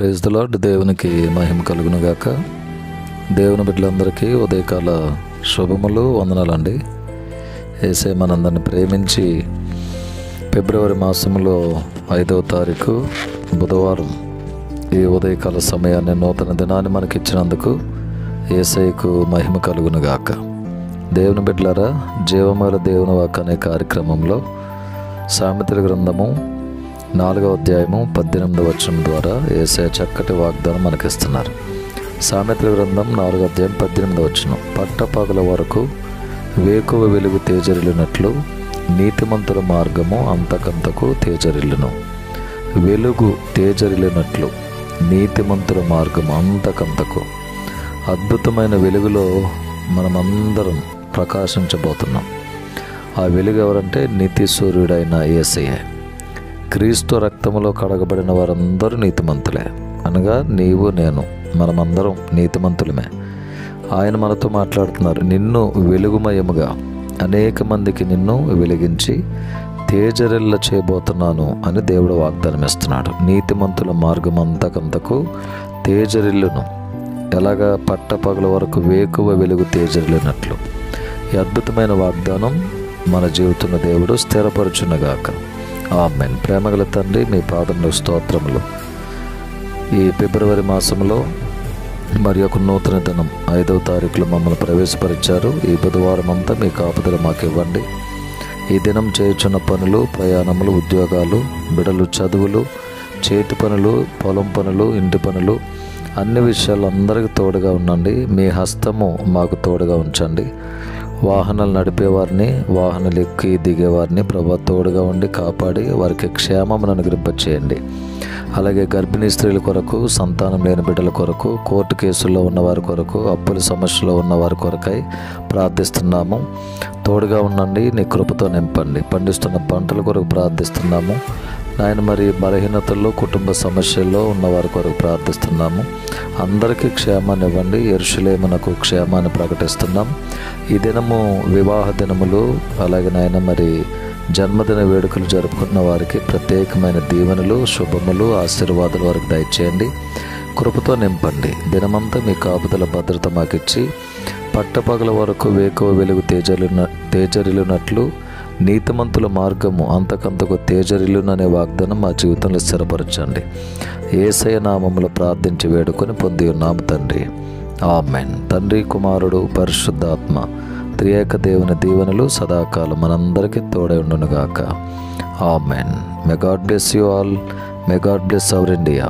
Praise the lord. దేవునికి మహిమ కలుగును గాక. దేవుని బిడ్డలందరికీ ఉదయకాల శుభములు, వందనాలండి. యేసయ్య మనందరిని ప్రేమించి ఫిబ్రవరి మాసంలో 5వ తారీఖు బుధవారం ఈ ఉదయకాల సమయాన్ని, నూతన దినాన్ని మనకిచ్చినందుకు యేసయ్యకు మహిమ కలుగును గాక. దేవుని బిడ్డలారా, జీవముల దేవుని వాక్కు అనే కార్యక్రమంలో సామెతల గ్రంథము 4వ అధ్యాయము 18వ వచనం ద్వారా యేసయ్య చక్కటి వాగ్దానం మనకిస్తున్నారు. సామెతల గ్రంథం 4వ అధ్యాయం 18వ వచనం: పట్టపగల వరకు వేకువ వెలుగు తేజరిల్లినట్లు నీతిమంతుల మార్గము అంతకంతకు తేజరిల్లును. వెలుగు తేజరిల్లినట్లు నీతిమంతుల మార్గము అంతకంతకు. అద్భుతమైన వెలుగులో మనమందరం ప్రకాశించబోతున్నాం. ఆ వెలుగు ఎవరంటే నిత్య సూర్యుడైన యేసయ్య. క్రీస్తు రక్తములో కడగబడిన వారందరూ నీతిమంతులే, అనగా నీవు నేను మనమందరం నీతిమంతులమే. ఆయన మనతో మాట్లాడుతున్నారు. నిన్ను వెలుగుమయముగా అనేక మందికి నిన్ను వెలిగించి తేజరిల్ల చేయబోతున్నాను అని దేవుడు వాగ్దానం ఇస్తున్నాడు. నీతిమంతుల మార్గం అంతకంతకు తేజరిల్లును. ఎలాగా? పట్టపగల వరకు వేకువ వెలుగు తేజరిల్లినట్లు. ఈ అద్భుతమైన వాగ్దానం మన జీవితంలో దేవుడు స్థిరపరచునుగాక. ఆమేన్. ప్రేమగల తండ్రి, మీ పాదముల స్తోత్రములు. ఈ ఫిబ్రవరి మాసంలో మరి ఒక నూతన దినం 5వ తారీఖులో మమ్మల్ని ప్రవేశపరిచారు. ఈ బుధవారం అంతా మీ కాపుదల మాకు ఇవ్వండి. ఈ దినం చేయుచున్న పనులు, ప్రయాణములు, ఉద్యోగాలు, బిడలు చదువులు, చేతి పనులు, పొలం పనులు, ఇంటి పనులు, అన్ని విషయాలు అందరికీ తోడుగా ఉండండి. మీ హస్తము మాకు తోడుగా ఉంచండి. వాహనాలు నడిపేవారిని, వాహనాలు ఎక్కి దిగేవారిని ప్రభు తోడుగా ఉండి కాపాడి వారికి క్షేమమును అనుగ్రహింపచేయండి. అలాగే గర్భిణీ స్త్రీల కొరకు, సంతానం లేని బిడ్డల కొరకు, కోర్టు కేసుల్లో ఉన్నవారి కొరకు, అప్పుల సమస్యలో ఉన్నవారి కొరకై ప్రార్థిస్తున్నాము. తోడుగా ఉండండి, నీ కృపతో నింపండి. పండిస్తున్న పంటల కొరకు ప్రార్థిస్తున్నాము నాయన. మరి బలహీనతల్లో, కుటుంబ సమస్యల్లో ఉన్నవారి కొరకు ప్రార్థిస్తున్నాము. అందరికీ క్షేమాన్ని ఇవ్వండి. యెరూషలేమునకు క్షేమాన్ని ప్రకటిస్తున్నాం. ఈ దినము వివాహ దినములు, అలాగే నాయన మరి జన్మదిన వేడుకలు జరుపుకున్న వారికి ప్రత్యేకమైన దీవెనలు, శుభములు, ఆశీర్వాదాలు వారికి దయచేయండి. కృపతో నింపండి. దినమంతా మీ కాపుదల భద్రత మాకిచ్చి పట్టపగల వరకు వేకువ వెలుగు తేజరిల్లినట్లు నీతిమంతుల మార్గము అంతకంతకు తేజరిల్లుననే వాగ్దానం మా జీవితంలో స్థిరపరచండి. యేసయ్య నామములో ప్రార్థించి వేడుకొని పొంది ఉన్నాము తండ్రి. ఆమేన్. తండ్రి, కుమారుడు, పరిశుద్ధాత్మ త్రియేక దేవుని దీవెనలు సదాకాలం మనందరికీ తోడై ఉండునుగాక. Amen. May God bless you all. May God bless our India.